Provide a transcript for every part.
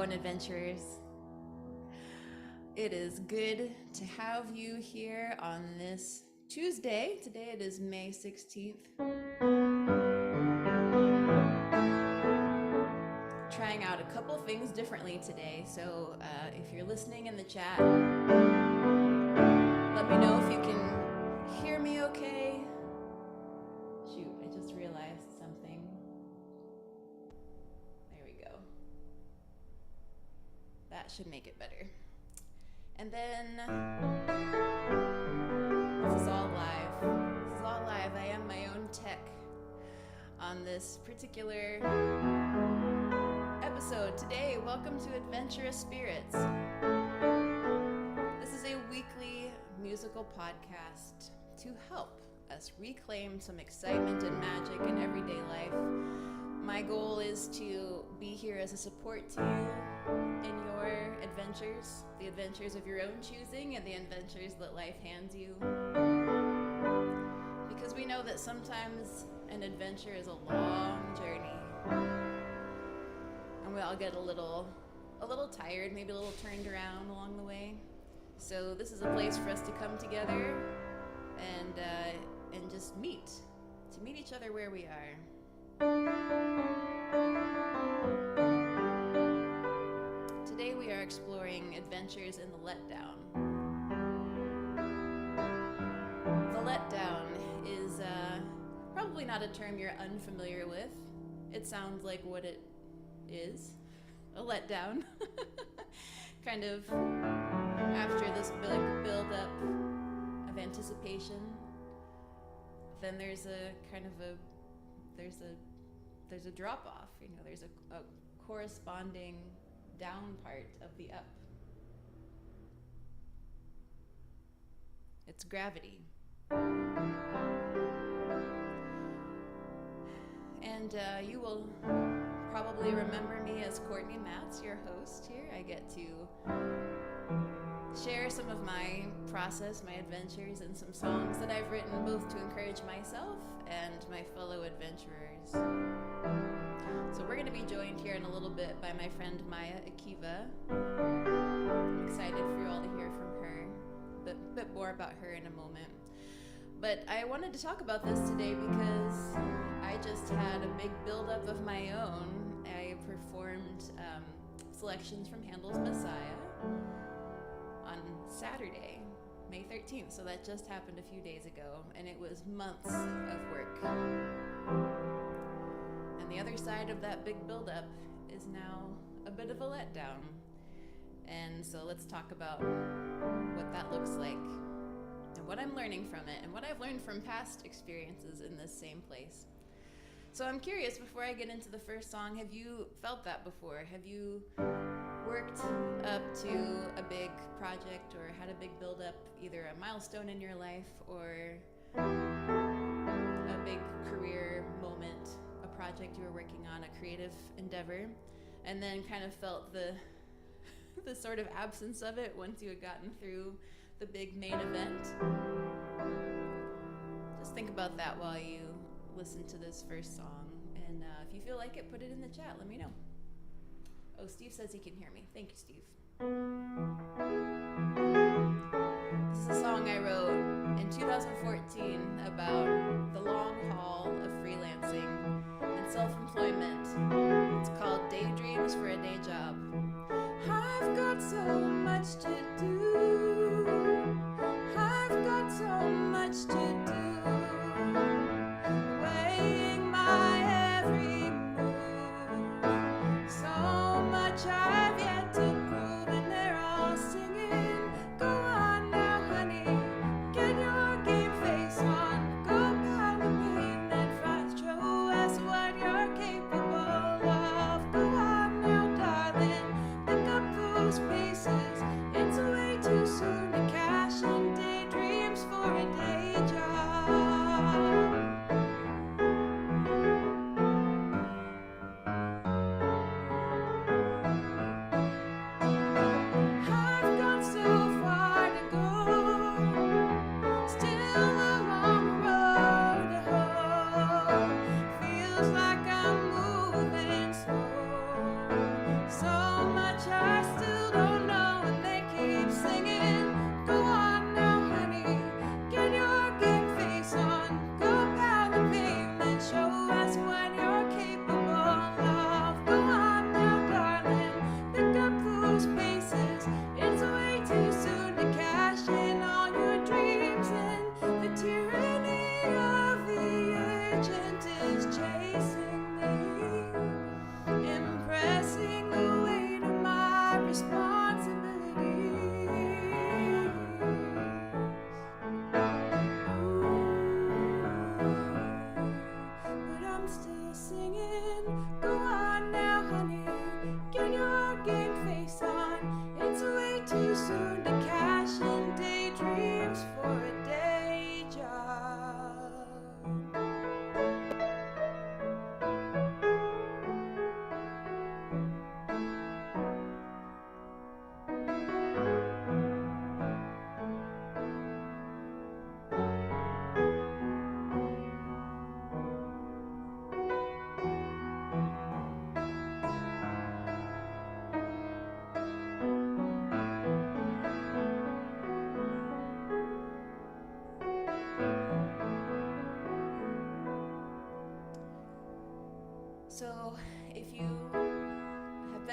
going, adventurers? It is good to have you here on this Tuesday. Today it is May 16th. Trying out a couple things differently today, so if you're listening in the chat, let me know if you can hear me okay. Shoot, I just realized something. There we go. That should make it better. And then, this is all live. This is all live. I am my own tech on this particular episode. Today, welcome to Adventurous Spirits. This is a weekly musical podcast to help us reclaim some excitement and magic in everyday life. My goal is to be here as a support to you in your adventures, the adventures of your own choosing and the adventures that life hands you. Because we know that sometimes an adventure is a long journey. And we all get a little tired, maybe a little turned around along the way. So this is a place for us to come together and just meet each other where we are. Today we are exploring adventures in the Letdown. The Letdown is probably not a term you're unfamiliar with. It sounds like what it is, a letdown. Kind of after this big build-up of anticipation, then there's a drop-off. You know, there's a corresponding down part of the up. It's gravity. And you will probably remember me as Courtney Matz, your host here. I get to share some of my process, my adventures, and some songs that I've written both to encourage myself and my fellow adventurers. So we're going to be joined here in a little bit by my friend Maya Akiva. I'm excited for you all to hear from her, but a bit more about her in a moment. But I wanted to talk about this today because I just had a big buildup of my own. I performed selections from Handel's Messiah on Saturday, May 13th. So that just happened a few days ago, and it was months of work. And the other side of that big buildup is now a bit of a letdown. And so let's talk about what that looks like and what I'm learning from it and what I've learned from past experiences in this same place. So I'm curious, before I get into the first song, have you felt that before? Have you worked up to a big project or had a big build-up, either a milestone in your life or a big career moment, a project you were working on, a creative endeavor, and then kind of felt the sort of absence of it once you had gotten through the big main event? Just think about that while you listen to this first song, and if you feel like it, put it in the chat. Let me know. Oh, Steve says he can hear me. Thank you, Steve. This is a song I wrote in 2014 about the long haul of freelancing and self-employment. It's called Daydreams for a Day Job. I've got so much to do. I've got so much to do. Weighing my every move. So much I've yet to prove, and they're all singing. Go on now, honey, get your game face on. Go pound the pavement fast, show us what you're capable of. Go on now, darling, pick up those paces. It's way too soon to cash in daydreams for a day job. I've got so far to go, still a long road to hoe. Feels like I'm moving slow, so much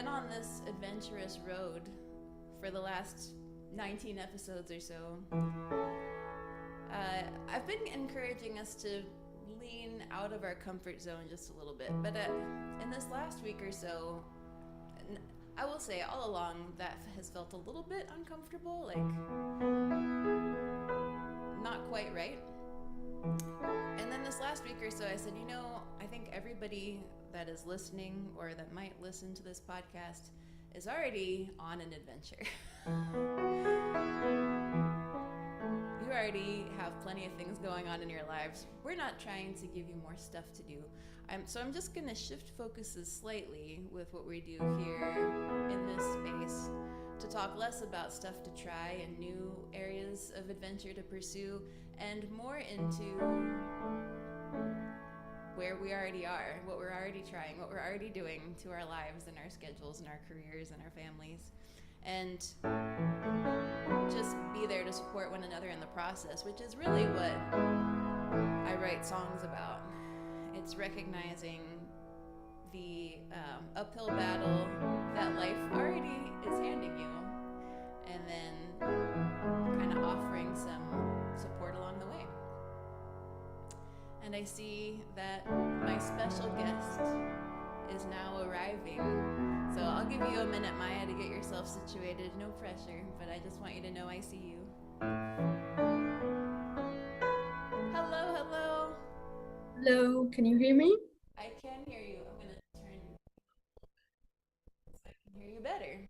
been on this adventurous road for the last 19 episodes or so. I've been encouraging us to lean out of our comfort zone just a little bit, but in this last week or so, I will say all along that has felt a little bit uncomfortable, like not quite right. And then this last week or so, I said, I think everybody that is listening or that might listen to this podcast is already on an adventure. You already have plenty of things going on in your lives. We're not trying to give you more stuff to do. So I'm just going to shift focuses slightly with what we do here in this space to talk less about stuff to try and new areas of adventure to pursue, and more into where we already are, what we're already trying, what we're already doing to our lives and our schedules and our careers and our families. And just be there to support one another in the process, which is really what I write songs about. It's recognizing the uphill battle that life already is handing you, and then kind of offering some support along the way. And I see that my special guest is now arriving. So I'll give you a minute, Maya, to get yourself situated. No pressure, but I just want you to know I see you. Hello, hello. Hello, can you hear me? I can hear you. I'm going to turn so I can hear you better.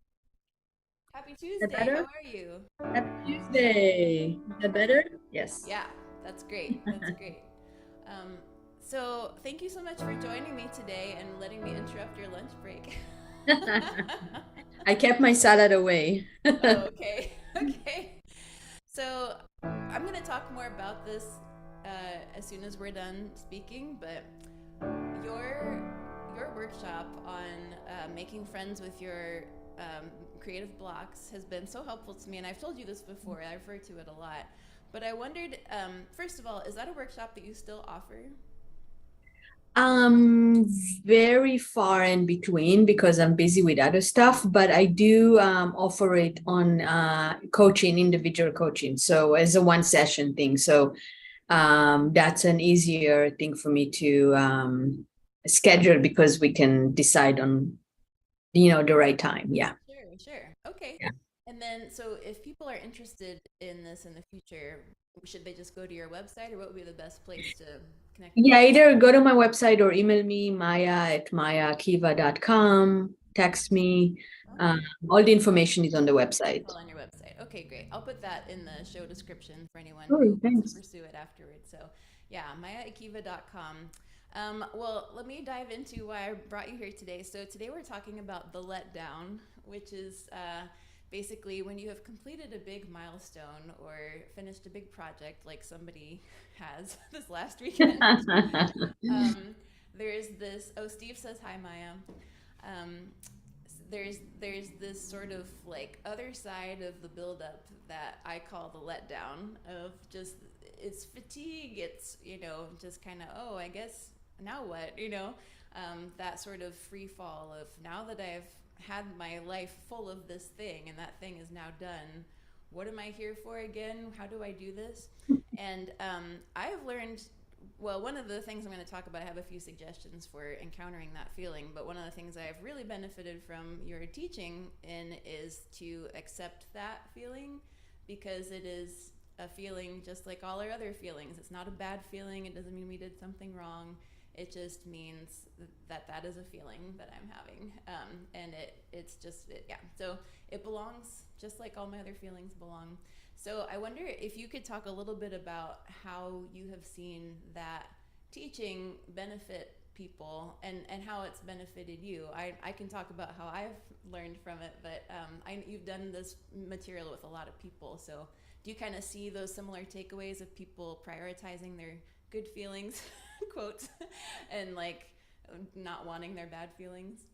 Happy Is Tuesday. that better? How are you? Happy Tuesday. Is that better? Yes. Yeah, that's great. That's great. So thank you so much for joining me today and letting me interrupt your lunch break. I kept my salad away. Oh, okay. Okay. So I'm going to talk more about this as soon as we're done speaking, but your workshop on making friends with your creative blocks has been so helpful to me, and I've told you this before. I refer to it a lot. But I wondered, first of all, is that a workshop that you still offer? Very far in between because I'm busy with other stuff, but I do offer it on coaching, individual coaching. So as a one session thing. So that's an easier thing for me to schedule because we can decide on, the right time. Yeah. Sure. Okay. Yeah. And then, so if people are interested in this in the future, should they just go to your website, or what would be the best place to connect with you? Yeah, either go to my website or email me, maya@mayakiva.com, text me. Okay. All the information is on the website. All on your website. Okay, great. I'll put that in the show description for anyone Oh, who wants to thanks. pursue it afterwards. So, yeah, maya@akiva.com. Well, let me dive into why I brought you here today. So today we're talking about the letdown, which is basically when you have completed a big milestone or finished a big project like somebody has this last weekend. There's this, Steve says hi, Maya. There's this sort of like other side of the buildup that I call the letdown of just, it's fatigue, it's, just kind of, I guess now what, that sort of free fall of, now that I've had my life full of this thing and that thing is now done, what am I here for again? How do I do this? And I have learned, well, one of the things I'm going to talk about, I have a few suggestions for encountering that feeling, but one of the things I've really benefited from your teaching in is to accept that feeling, because it is a feeling just like all our other feelings. It's not a bad feeling. It doesn't mean we did something wrong. It just means that is a feeling that I'm having. And it's just, yeah. So it belongs just like all my other feelings belong. So I wonder if you could talk a little bit about how you have seen that teaching benefit people and how it's benefited you. I can talk about how I've learned from it, but you've done this material with a lot of people. So do you kind of see those similar takeaways of people prioritizing their good feelings, quotes, and like not wanting their bad feelings?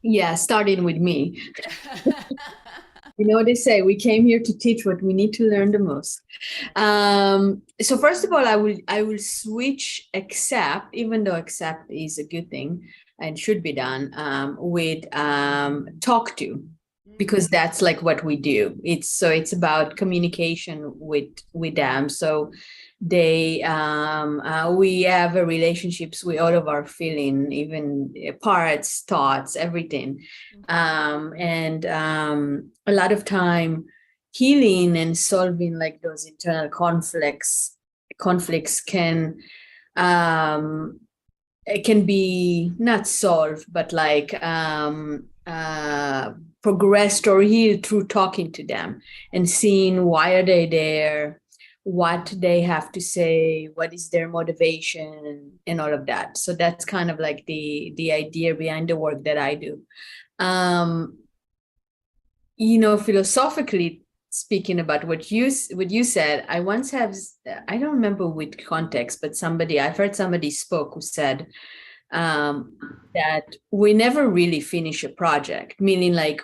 Yeah, starting with me. You know what they say, we came here to teach what we need to learn the most. So first of all, I will switch accept, even though accept is a good thing and should be done, with talk to, because that's like what we do. It's about communication with them. So we have a relationships with all of our feeling, even parts, thoughts, everything. And a lot of time healing and solving like those internal conflicts it can be not solved, but like progressed or healed through talking to them and seeing why are they there, what they have to say, what is their motivation, and all of that. So that's kind of like the idea behind the work that I do. Philosophically speaking about what you said, I once have, I don't remember which context, but I've heard somebody spoke who said that we never really finish a project, meaning like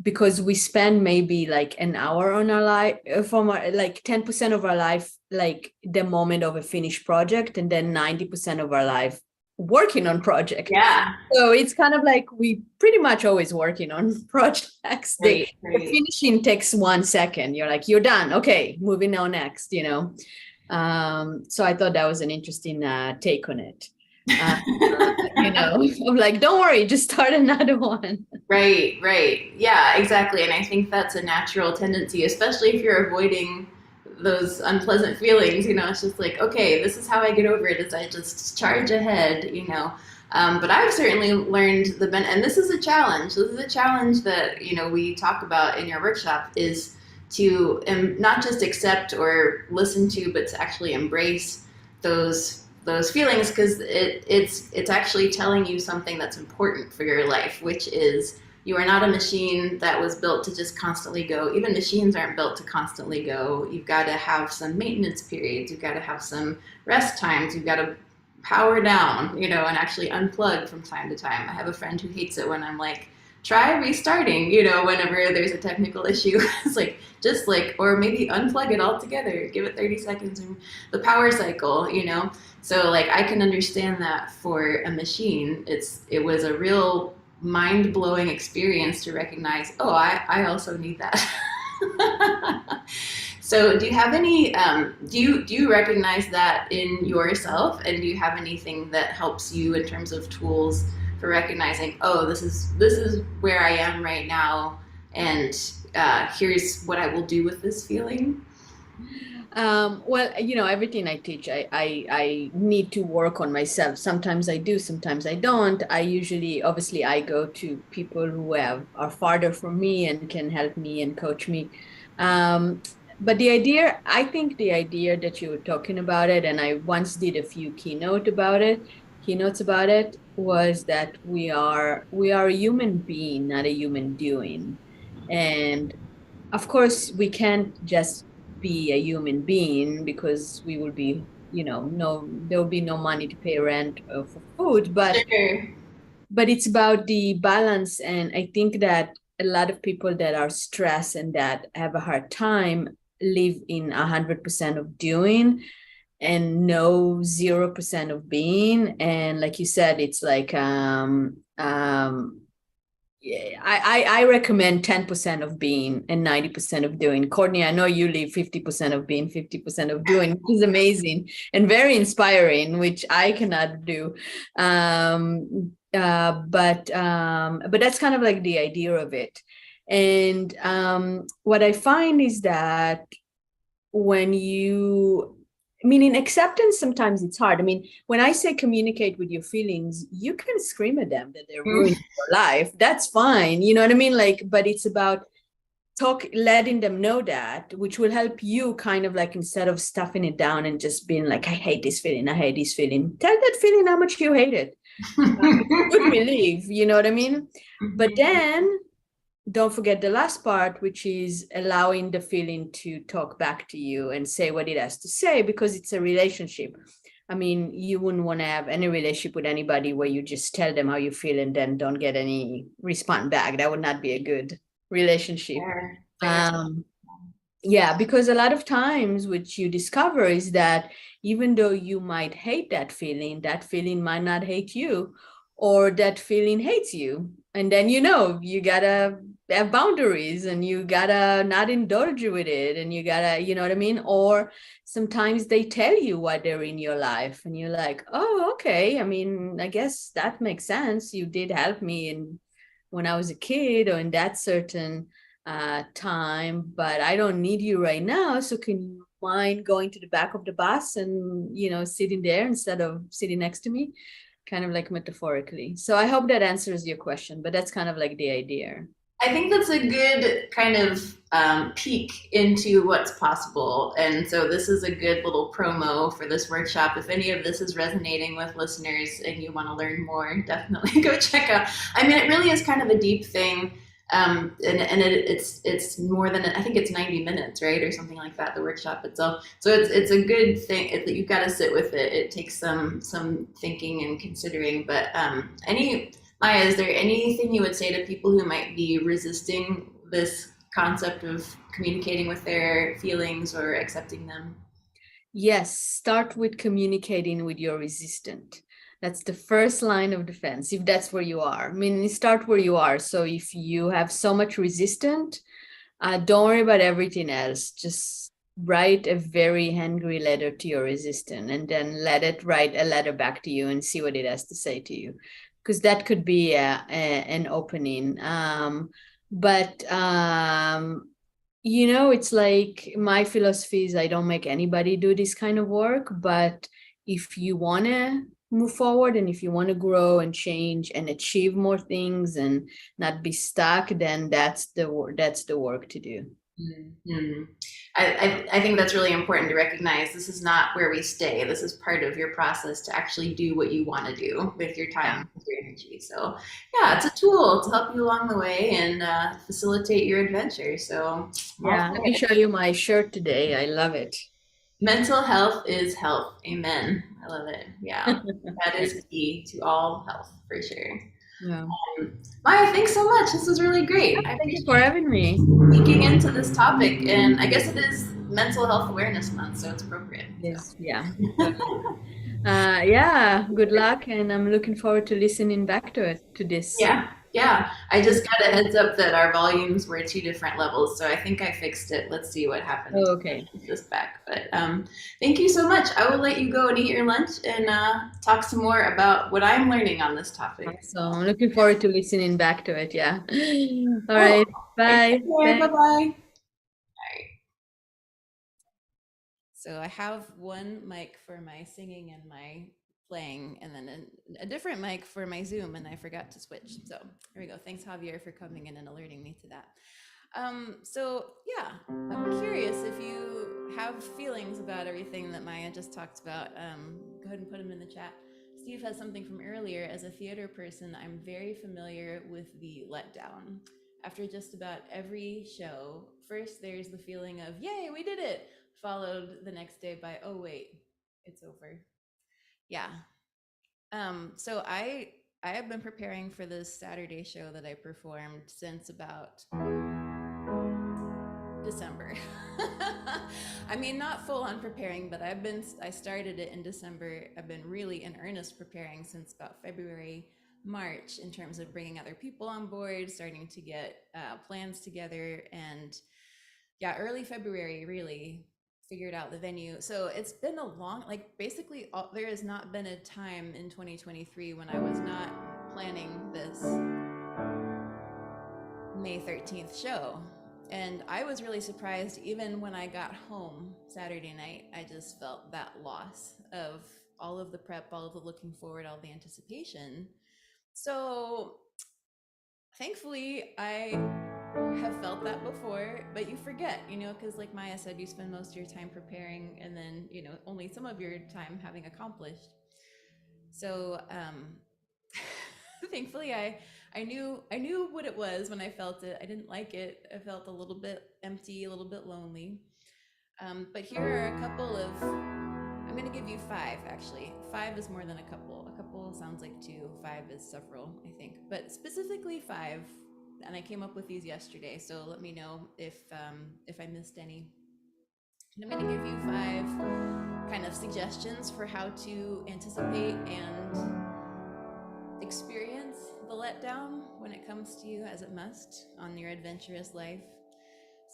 because we spend maybe like an hour on our life, from like 10% of our life, like the moment of a finished project, and then 90% of our life working on project. Yeah. So it's kind of like we pretty much always working on projects. Right. The finishing takes 1 second. You're like, you're done. Okay, moving on next, So I thought that was an interesting take on it. I'm like, don't worry, just start another one. Right. Yeah, exactly. And I think that's a natural tendency, especially if you're avoiding those unpleasant feelings. It's just like, okay, this is how I get over it, is I just charge ahead. But I've certainly learned and this is a challenge. This is a challenge that, we talk about in your workshop, is to not just accept or listen to, but to actually embrace those feelings, because it's actually telling you something that's important for your life, which is you are not a machine that was built to just constantly go. Even machines aren't built to constantly go. You've got to have some maintenance periods. You've got to have some rest times. You've got to power down, and actually unplug from time to time. I have a friend who hates it when I'm like, try restarting, whenever there's a technical issue. It's like, just like, or maybe unplug it altogether, give it 30 seconds in the power cycle, So like, I can understand that for a machine. It was a real mind-blowing experience to recognize, oh, I also need that. So do you have any, do you recognize that in yourself, and do you have anything that helps you in terms of tools for recognizing, oh, this is where I am right now, and here's what I will do with this feeling? Well, everything I teach, I need to work on myself. Sometimes I do, sometimes I don't. Obviously, I go to people who are farther from me and can help me and coach me. But I think the idea that you were talking about it, and I once did a few keynotes about it, was that we are a human being, not a human doing. And of course, we can't just be a human being, because we will be, there will be no money to pay rent for food, but Sure. But it's about the balance. And I think that a lot of people that are stressed and that have a hard time live in 100% of doing and no 0% of being. And like you said, it's like I recommend 10% of being and 90% of doing. Courtney, I know you leave 50% of being, 50% of doing, which is amazing and very inspiring, which I cannot do. But that's kind of like the idea of it. And what I find is that meaning acceptance, sometimes it's hard. I mean, when I say communicate with your feelings, you can scream at them that they're ruining your life. That's fine. You know what I mean? Like, but it's about letting them know that, which will help you kind of like, instead of stuffing it down and just being like, I hate this feeling, tell that feeling how much you hate it. Good relief, you know what I mean? But then don't forget the last part, which is allowing the feeling to talk back to you and say what it has to say, because it's a relationship. I mean, you wouldn't want to have any relationship with anybody where you just tell them how you feel and then don't get any response back. That would not be a good relationship. Fair. Yeah, because a lot of times what you discover is that even though you might hate that feeling might not hate you, or that feeling hates you. And then you gotta have boundaries and you gotta not indulge with it, and you gotta, you know what I mean? Or sometimes they tell you why they're in your life and you're like, oh, okay. I mean, I guess that makes sense. You did help me when I was a kid or in that certain time, but I don't need you right now. So can you mind going to the back of the bus and, sitting there instead of sitting next to me? Kind of like metaphorically. So I hope that answers your question, but that's kind of like the idea. I think that's a good kind of peek into what's possible. And so this is a good little promo for this workshop. If any of this is resonating with listeners and you want to learn more, definitely go check out. I mean, it really is kind of a deep thing. It's more than, I think it's 90 minutes, right? Or something like that, the workshop itself. So it's a good thing. You've got to sit with it. It takes some thinking and considering, but Maya, is there anything you would say to people who might be resisting this concept of communicating with their feelings or accepting them? Yes, start with communicating with your resistant. That's the first line of defense, if that's where you are. I mean, start where you are. So if you have so much resistant, don't worry about everything else. Just write a very angry letter to your resistant and then let it write a letter back to you and see what it has to say to you. Because that could be an opening. It's like my philosophy is I don't make anybody do this kind of work, but if you want to move forward and if you want to grow and change and achieve more things and not be stuck, then that's the work to do. Mm-hmm. I think that's really important to recognize. This is not where we stay. This is part of your process to actually do what you want to do with your time, with your energy. So yeah, it's a tool to help you along the way and facilitate your adventure. So yeah, let me show you my shirt today. I love it. Mental health is health. Amen. I love it. Yeah, that is key to all health for sure. Yeah. Maya, thanks so much. This was really great. Thank you for having me. Speaking into this topic, and I guess it is Mental Health Awareness Month, so it's appropriate. Yes, yeah. Yeah, good luck, and I'm looking forward to listening back to this. Yeah. I just got a heads up that our volumes were 2 different levels, so I think I fixed it. Let's see what happens. Oh, okay. This back, but thank you so much. I will let you go and eat your lunch and talk some more about what I'm learning on this topic. So I'm looking forward to listening back to it. Yeah. All right. Bye. Bye-bye. So I have one mic for my singing and my playing, and then a different mic for my Zoom, and I forgot to switch. So here we go. Thanks, Javier, for coming in and alerting me to that. So yeah, I'm curious if you have feelings about everything that Maya just talked about. Go ahead and put them in the chat. Steve has something from earlier. As a theater person, I'm very familiar with the letdown. After just about every show, first there's the feeling of, yay, we did it, followed the next day by, oh wait, it's over. Yeah. So I have been preparing for this Saturday show that I performed since about December. I mean, not full on preparing, but I started it in December. I've been really in earnest preparing since about February, March, in terms of bringing other people on board, starting to get plans together, and yeah, early February really figured out the venue. So it's been a long, basically there has not been a time in 2023 when I was not planning this May 13th show. And I was really surprised. Even when I got home Saturday night, I just felt that loss of all of the prep, all of the looking forward, all the anticipation. So thankfully I have felt that before, but you forget, because like Maya said, you spend most of your time preparing and then, only some of your time having accomplished. So thankfully I knew what it was when I felt it. I didn't like it. I felt a little bit empty, a little bit lonely. But here are a couple of, I'm going to give you 5, actually. 5 is more than a couple. A couple sounds like 2. 5 is several, I think. But specifically 5, and I came up with these yesterday, so let me know if I missed any. And I'm going to give you 5 kind of suggestions for how to anticipate and experience the letdown when it comes to you, as it must, on your adventurous life.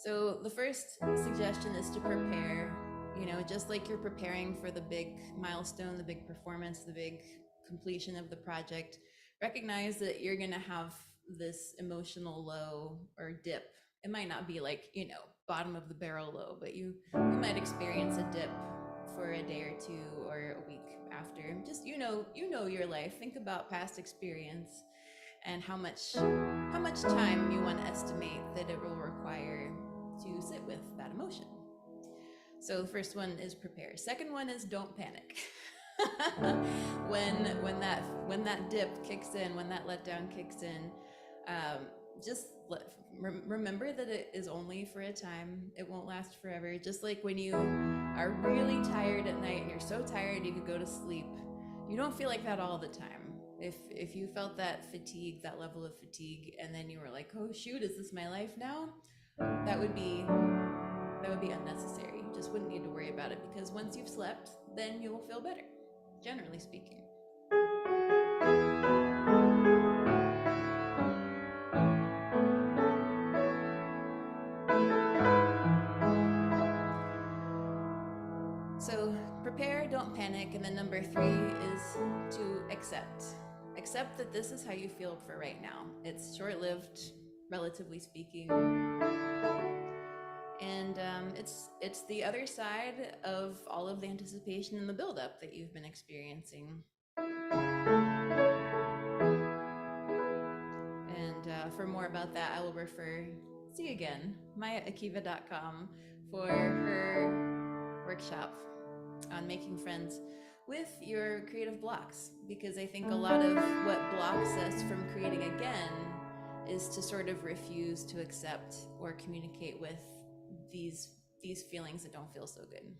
So the first suggestion is to prepare, just like you're preparing for the big milestone, the big performance, the big completion of the project. Recognize that you're going to have this emotional low or dip. It might not be like, bottom of the barrel low, but you might experience a dip for a day or 2 or a week after. Just, your life. Think about past experience and how much time you want to estimate that it will require to sit with that emotion. So the first one is prepare. Second one is don't panic. when that dip kicks in, when that letdown kicks in, just remember that it is only for a time. It won't last forever. Just like when you are really tired at night and you're so tired you could go to sleep, you don't feel like that all the time. If you felt that fatigue, that level of fatigue, and then you were like, oh shoot, is this my life now? That would be unnecessary. You just wouldn't need to worry about it, because once you've slept, then you will feel better, generally speaking. So prepare, don't panic, and then number 3 is to accept. Accept that this is how you feel for right now. It's short-lived, relatively speaking. And it's the other side of all of the anticipation and the buildup that you've been experiencing. And for more about that, I will refer, MayaAkiva.com for her workshop on making friends with your creative blocks, because I think a lot of what blocks us from creating again is to sort of refuse to accept or communicate with these feelings that don't feel so good.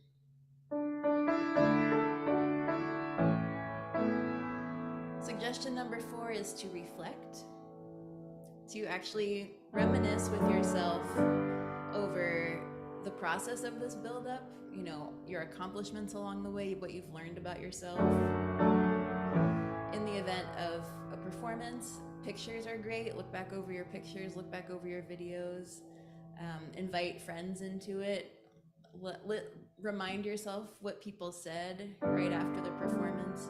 Suggestion number 4 is to reflect, to actually reminisce with yourself over the process of this buildup, your accomplishments along the way, what you've learned about yourself. In the event of a performance, pictures are great. Look back over your pictures, look back over your videos, invite friends into it. Remind yourself what people said right after the performance.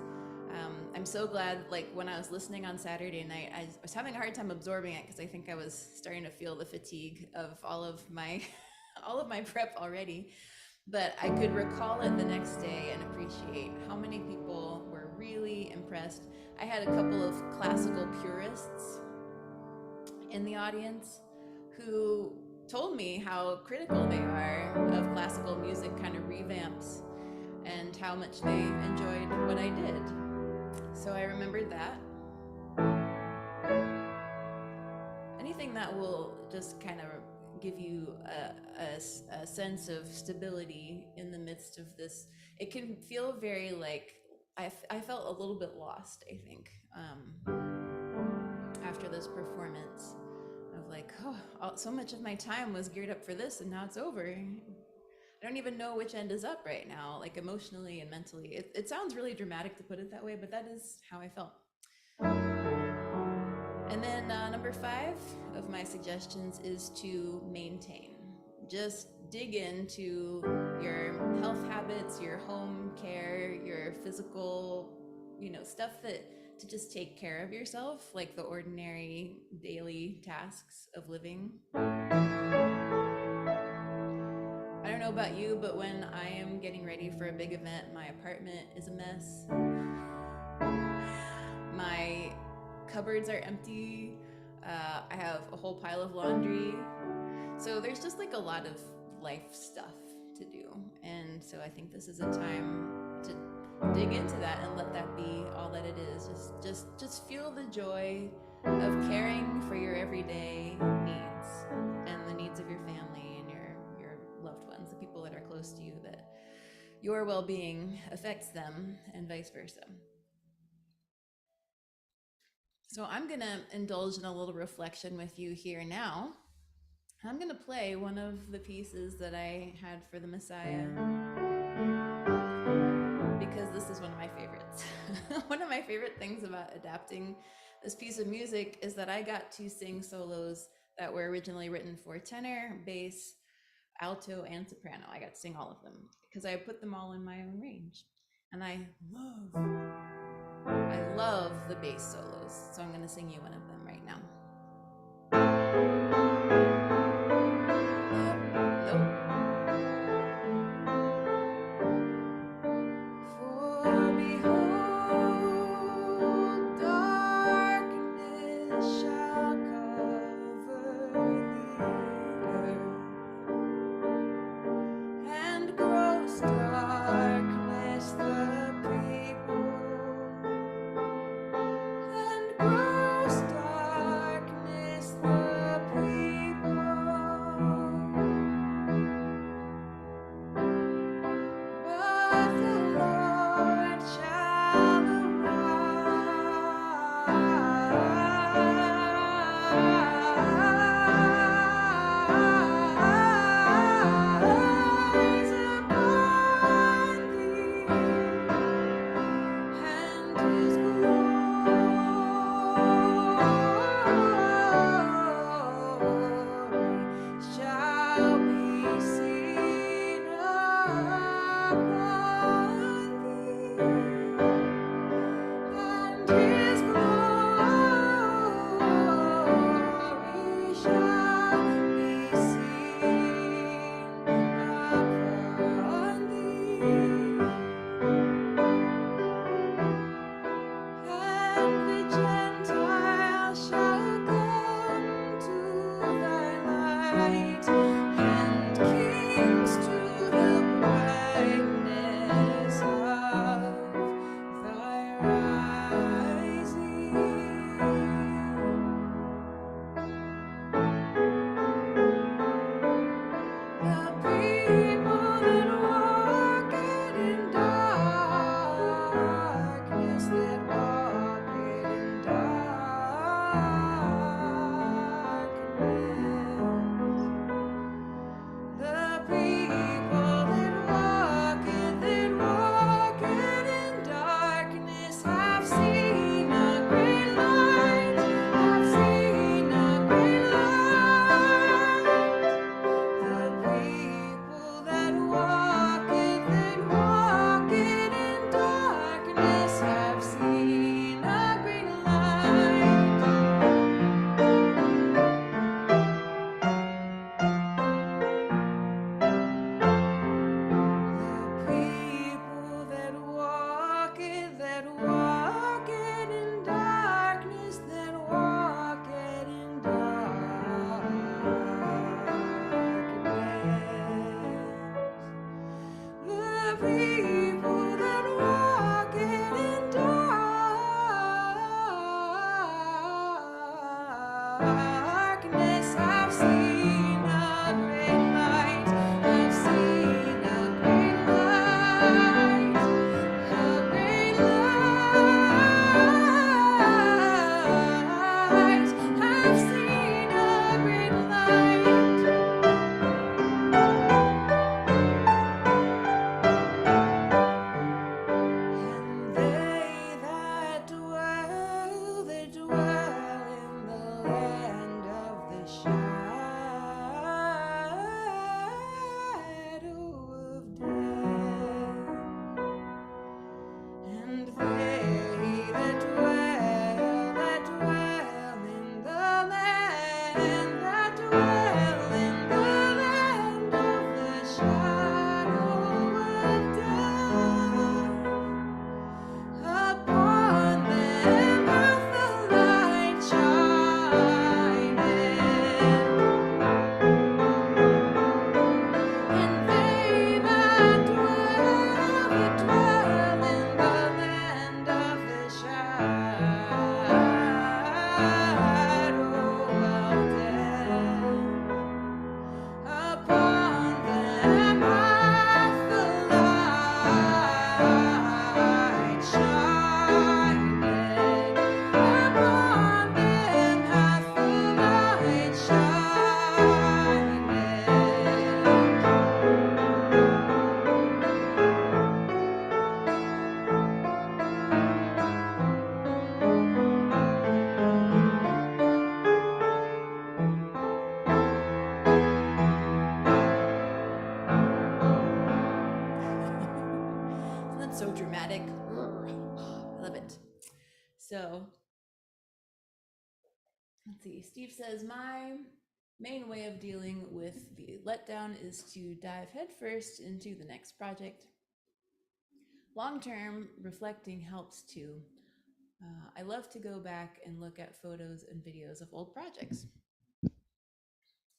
I'm so glad, when I was listening on Saturday night, I was having a hard time absorbing it because I think I was starting to feel the fatigue of all of my prep already. But I could recall it the next day and appreciate how many people were really impressed. I had a couple of classical purists in the audience who told me how critical they are of classical music kind of revamps and how much they enjoyed what I did. So I remembered that. Anything that will just kind of give you a sense of stability in the midst of this. It can feel very I felt a little bit lost, I think, after this performance, of so much of my time was geared up for this and now it's over. I don't even know which end is up right now, emotionally and mentally. It sounds really dramatic to put it that way, but that is how I felt. And then number 5 of my suggestions is to maintain. Just dig into your health habits, your home care, your physical, stuff to just take care of yourself, like the ordinary daily tasks of living. I don't know about you, but when I am getting ready for a big event, my apartment is a mess. My cupboards are empty. I have a whole pile of laundry. So there's just a lot of life stuff to do. And so I think this is a time to dig into that and let that be all that it is. Just feel the joy of caring for your everyday needs and the needs of your family and your loved ones, the people that are close to you that your well-being affects them and vice versa. So I'm going to indulge in a little reflection with you here now. I'm going to play one of the pieces that I had for the Messiah, because this is one of my favorites. One of my favorite things about adapting this piece of music is that I got to sing solos that were originally written for tenor, bass, alto, and soprano. I got to sing all of them because I put them all in my own range. And I love the bass solos. So I'm going to sing you one of them right now. dramatic. I love it. So let's see. Steve says, my main way of dealing with the letdown is to dive headfirst into the next project. Long-term reflecting helps too. I love to go back and look at photos and videos of old projects.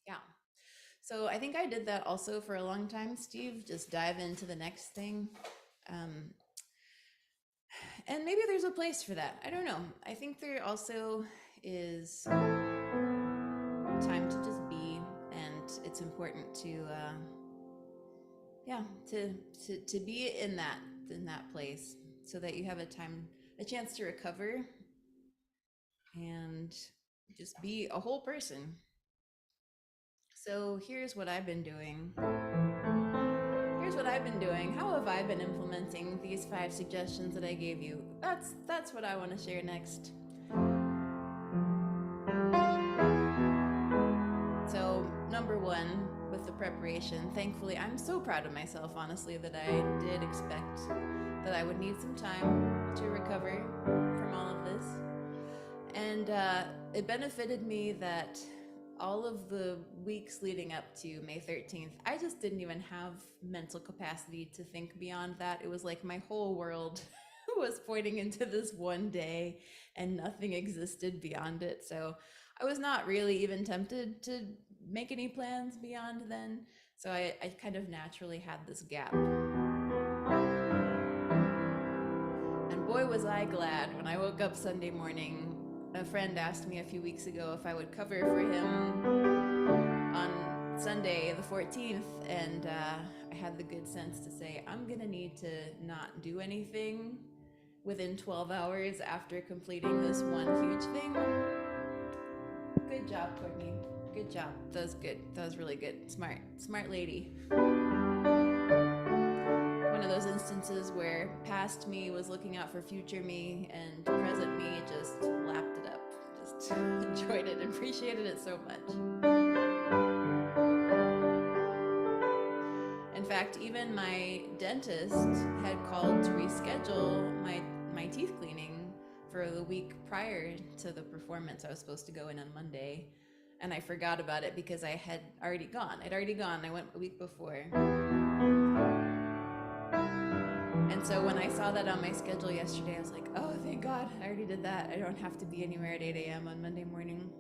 Yeah. So I think I did that also for a long time, Steve, just dive into the next thing. And maybe there's a place for that. I don't know. I think there also is time to just be, and it's important to to be in that place so that you have a chance to recover and just be a whole person. So here's what I've been doing. How have I been implementing these 5 suggestions that I gave you? That's what I want to share next. So, number 1, with the preparation, thankfully, I'm so proud of myself, honestly, that I did expect that I would need some time to recover from all of this. And it benefited me that all of the weeks leading up to May 13th, I just didn't even have mental capacity to think beyond that. It was like my whole world was pointing into this one day and nothing existed beyond it. So I was not really even tempted to make any plans beyond then. So I kind of naturally had this gap. And boy, was I glad when I woke up Sunday morning. A friend asked me a few weeks ago if I would cover for him on Sunday the 14th, and I had the good sense to say, I'm gonna need to not do anything within 12 hours after completing this one huge thing. Good job, Courtney. Good job. That was good. That was really good. Smart lady. One of those instances where past me was looking out for future me and present me just lapped it up. Just enjoyed it, appreciated it so much. In fact, even my dentist had called to reschedule my teeth cleaning for the week prior to the performance. I was supposed to go in on Monday, and I forgot about it because I had already gone. I went a week before. And so when I saw that on my schedule yesterday, I was like, oh, thank God, I already did that. I don't have to be anywhere at 8 a.m. on Monday morning.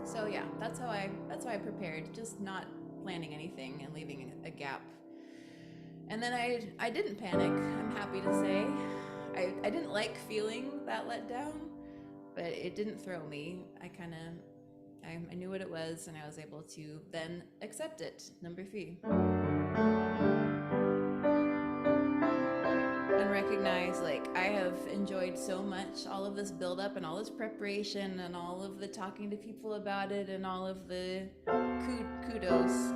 So yeah, that's how I prepared, just not planning anything and leaving a gap. And then I didn't panic, I'm happy to say. I didn't like feeling that let down, but it didn't throw me. I knew what it was, and I was able to then accept it. Number 3. And recognize, like, I have enjoyed so much all of this buildup and all this preparation and all of the talking to people about it and all of the kudos.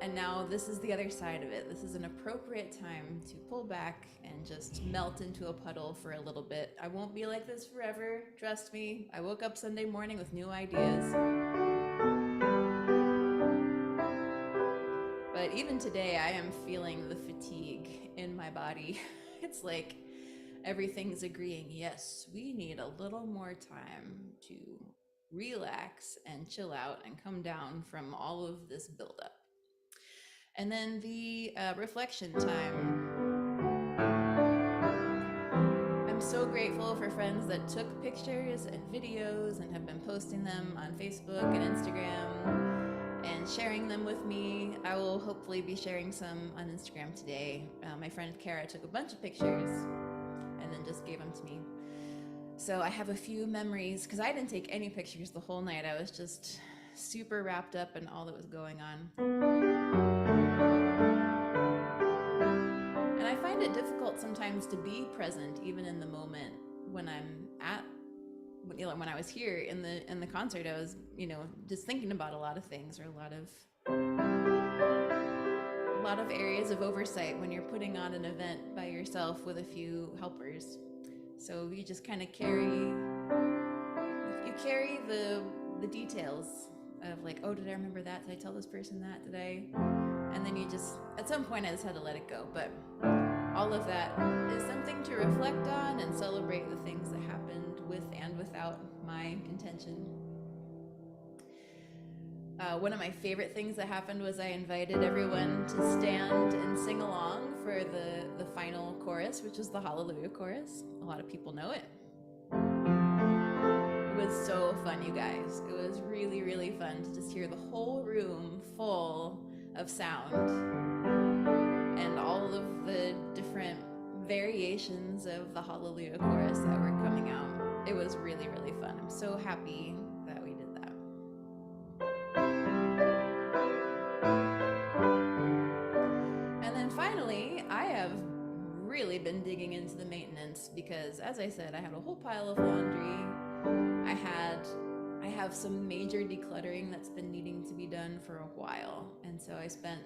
And now this is the other side of it. This is an appropriate time to pull back and just melt into a puddle for a little bit. I won't be like this forever, trust me. I woke up Sunday morning with new ideas. But even today, I am feeling the fatigue in my body. It's like everything's agreeing, yes, we need a little more time to relax and chill out and come down from all of this buildup. And then the reflection time. I'm so grateful for friends that took pictures and videos and have been posting them on Facebook and Instagram and sharing them with me. I will hopefully be sharing some on Instagram today. My friend Kara took a bunch of pictures and then just gave them to me. So I have a few memories, because I didn't take any pictures the whole night. I was just super wrapped up in all that was going on. And I find it difficult sometimes to be present, even in the moment when I'm when I was here in the concert. I was, just thinking about a lot of things, or a lot of areas of oversight when you're putting on an event by yourself with a few helpers. So you just kind of carry the details of like, oh, did I remember that? Did I tell this person that? Did I? And then you just, at some point I just had to let it go. But all of that is something to reflect on and celebrate the things that happened with and without my intention. One of my favorite things that happened was I invited everyone to stand and sing along for the final chorus, which is the Hallelujah chorus. A lot of people know it. It was so fun, you guys. It was really, really fun to just hear the whole room full of sound and all of the different variations of the Hallelujah chorus that were coming out. It was really, really fun. I'm so happy that we did that. And then finally, I have really been digging into the maintenance because, as I said, I had a whole pile of laundry. I have some major decluttering that's been needing to be done for a while. And so I spent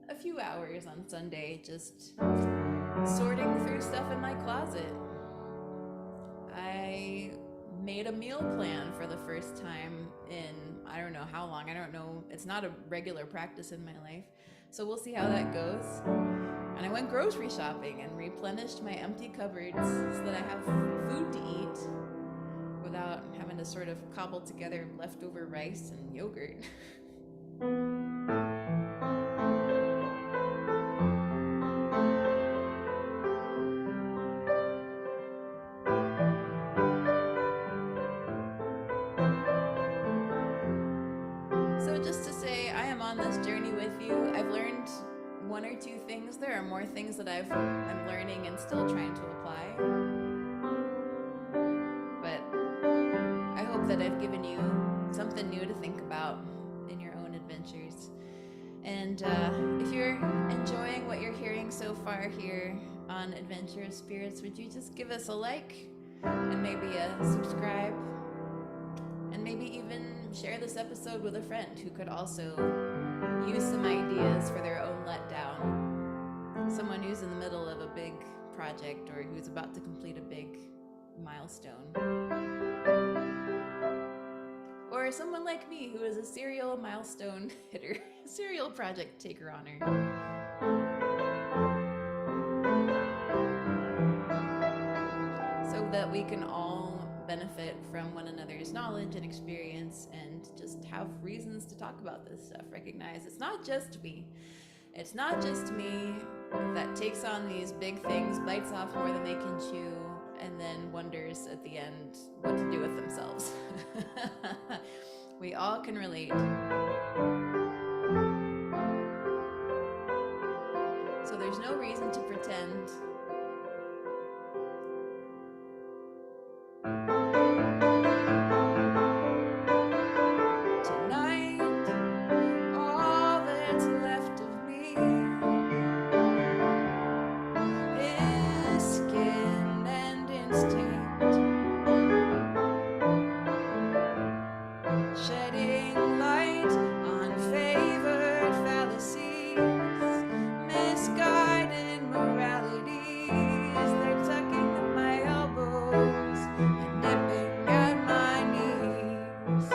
a few hours on Sunday just sorting through stuff in my closet. I made a meal plan for the first time in I don't know how long. I don't know. It's not a regular practice in my life. So we'll see how that goes. And I went grocery shopping and replenished my empty cupboards so that I have food to eat without having to sort of cobble together leftover rice and yogurt. So just to say, I am on this journey with you. I've learned one or two things. There are more things that I'm learning and still trying to apply. That I've given you something new to think about in your own adventures. And if you're enjoying what you're hearing so far here on Adventurous Spirits, would you just give us a like and maybe a subscribe and maybe even share this episode with a friend who could also use some ideas for their own letdown. Someone who's in the middle of a big project or who's about to complete a big milestone. Or someone like me who is a serial milestone hitter, serial project taker-oner. So that we can all benefit from one another's knowledge and experience and just have reasons to talk about this stuff. Recognize it's not just me. It's not just me that takes on these big things, bites off more than they can chew, and then wonders at the end what to do with themselves. We all can relate. So there's no reason to pretend. Tonight, all that's left of me is skin and instinct. Shedding light on favored fallacies, misguided moralities. They're tugging at my elbows and nipping at my knees.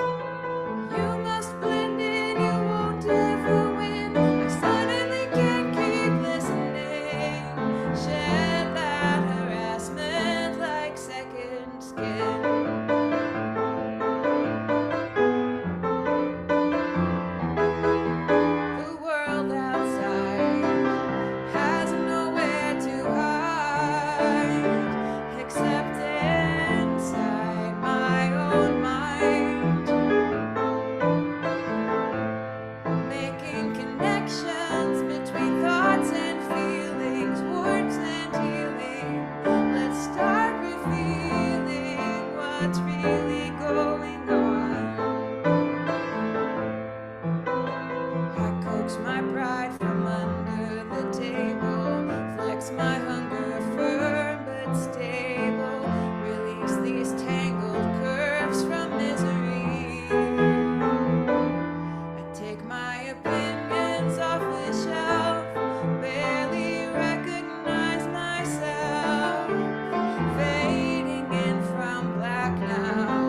You must blend in, you won't ever win. I suddenly can't keep listening. Shed that harassment like second skin. Now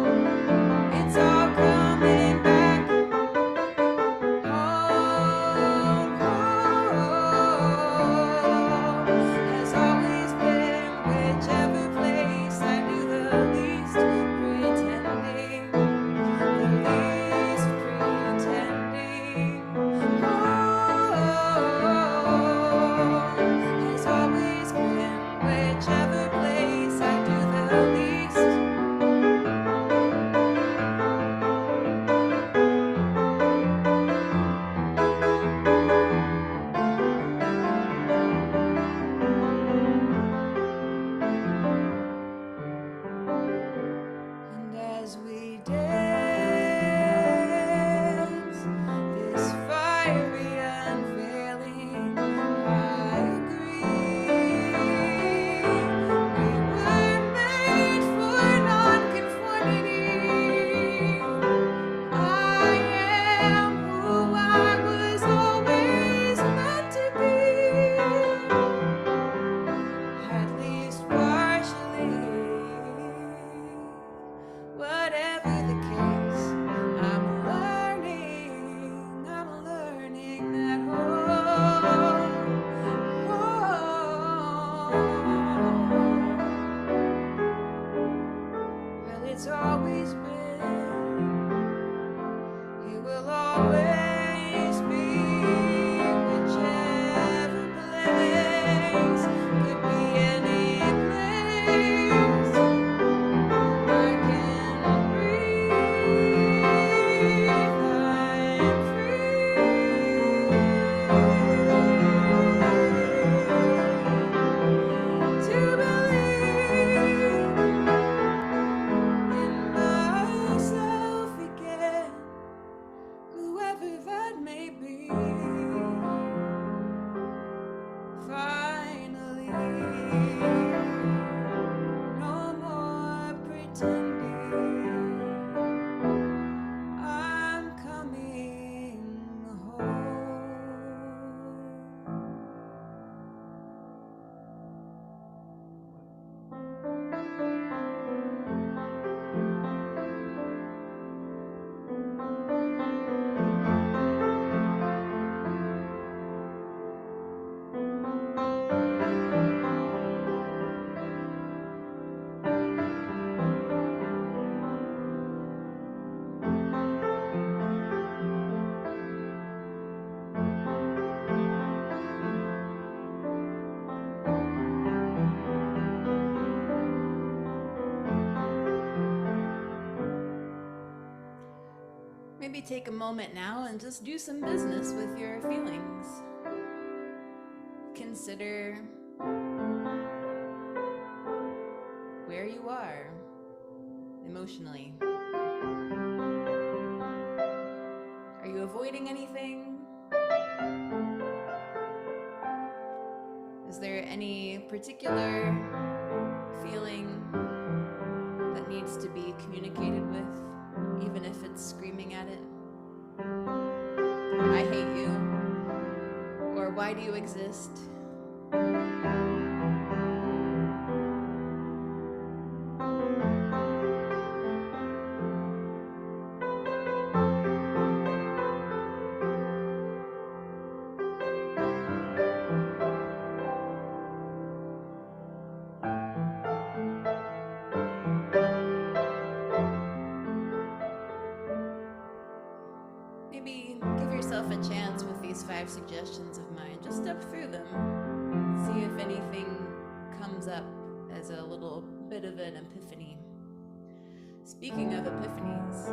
dance, this fiery unveiling. I agree. We were made for nonconformity. I am who I was always meant to be, at least partially. Whatever the case, I'm learning that well, it's always been, it will always be, whichever place, could be any place. I can breathe, I'm free to believe in myself again, whoever that may be. Finally, no more pretending. I'm coming home. Maybe take a moment now and just do some business with your feelings. Consider where you are emotionally. Are you avoiding anything? Is there any particular feeling that needs to be communicated with, even if it's screaming at it? I hate you. Or why do you exist? Maybe give yourself a chance with these 5 suggestions of mine. Just step through them. See if anything comes up as a little bit of an epiphany. Speaking of epiphanies,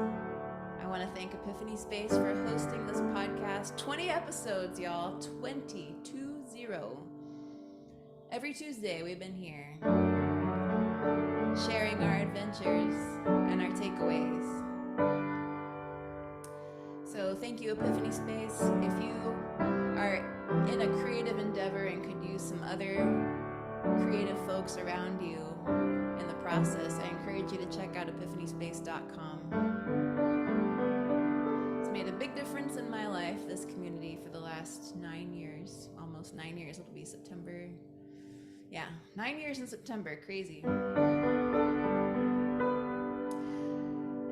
I want to thank Epiphany Space for hosting this podcast. 20 episodes, y'all. 20. Every Tuesday we've been here, sharing our adventures and our takeaways. So thank you, Epiphany Space. If you are in a creative endeavor and could use some other creative folks around you in the process, I encourage you to check out epiphanyspace.com. It's made a big difference in my life, this community, for the last 9 years. Almost 9 years. It'll be September. Yeah, 9 years in September. Crazy.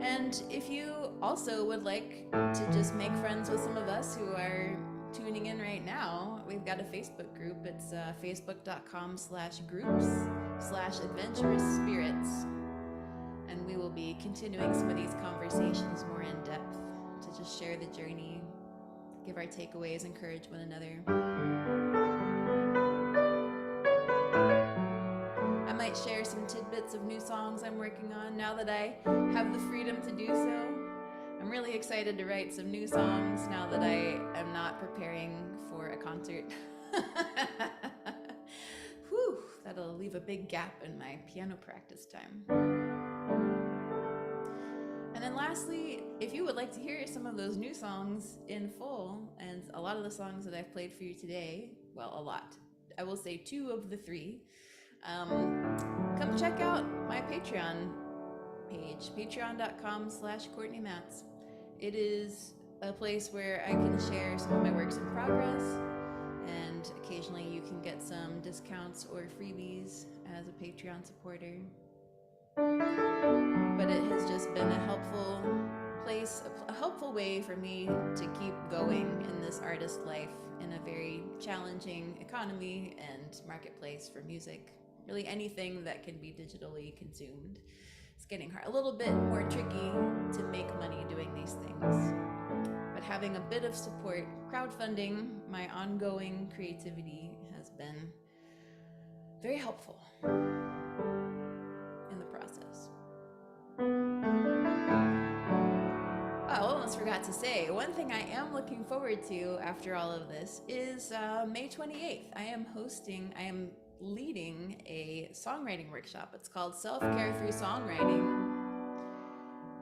And if you also would like to just make friends with some of us who are tuning in right now, we've got a Facebook group. It's facebook.com/groups/adventurous spirits. And we will be continuing some of these conversations more in depth to just share the journey, give our takeaways, encourage one another. I might share some tidbits of new songs I'm working on now that I have the freedom to do so. I'm really excited to write some new songs now that I am not preparing for a concert. Whew, that'll leave a big gap in my piano practice time. And And then lastly, if you would like to hear some of those new songs in full, and a lot of the songs that I've played for you today, well, a lot, I will say 2 of the 3, come check out my Patreon page, patreon.com/CourtneyMatz. It is a place where I can share some of my works in progress, and occasionally you can get some discounts or freebies as a Patreon supporter. But it has just been a helpful place, a helpful way for me to keep going in this artist life in a very challenging economy and marketplace for music. Really anything that can be digitally consumed. It's getting hard, a little bit more tricky to make money doing these things. But having a bit of support, crowdfunding my ongoing creativity has been very helpful in the process. I almost forgot to say, one thing I am looking forward to after all of this is May 28th. I am leading a songwriting workshop. It's called Self-Care Through Songwriting.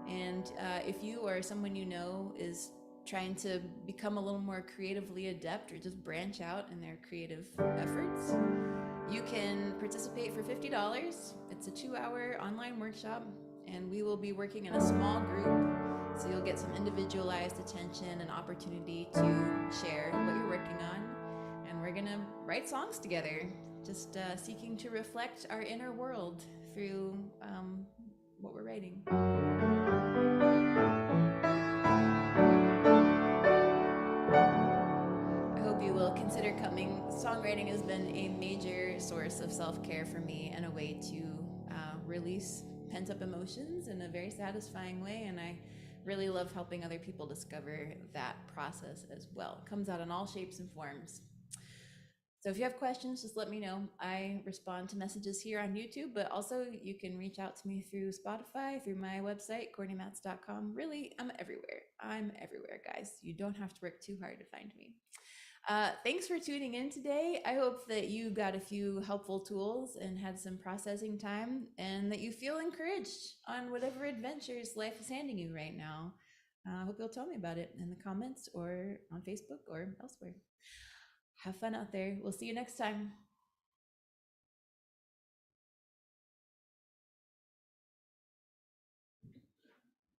And if you or someone you know is trying to become a little more creatively adept or just branch out in their creative efforts, you can participate for $50. It's a 2-hour online workshop, and we will be working in a small group, so you'll get some individualized attention and opportunity to share what you're working on. And we're gonna write songs together, just seeking to reflect our inner world through what we're writing. I hope you will consider coming. Songwriting has been a major source of self-care for me and a way to release pent-up emotions in a very satisfying way, and I really love helping other people discover that process as well. It comes out in all shapes and forms. So if you have questions, just let me know. I respond to messages here on YouTube, but also you can reach out to me through Spotify, through my website, CourtneyMatz.com. Really, I'm everywhere. I'm everywhere, guys. You don't have to work too hard to find me. Thanks for tuning in today. I hope that you got a few helpful tools and had some processing time, and that you feel encouraged on whatever adventures life is handing you right now. I hope you'll tell me about it in the comments or on Facebook or elsewhere. Have fun out there. We'll see you next time.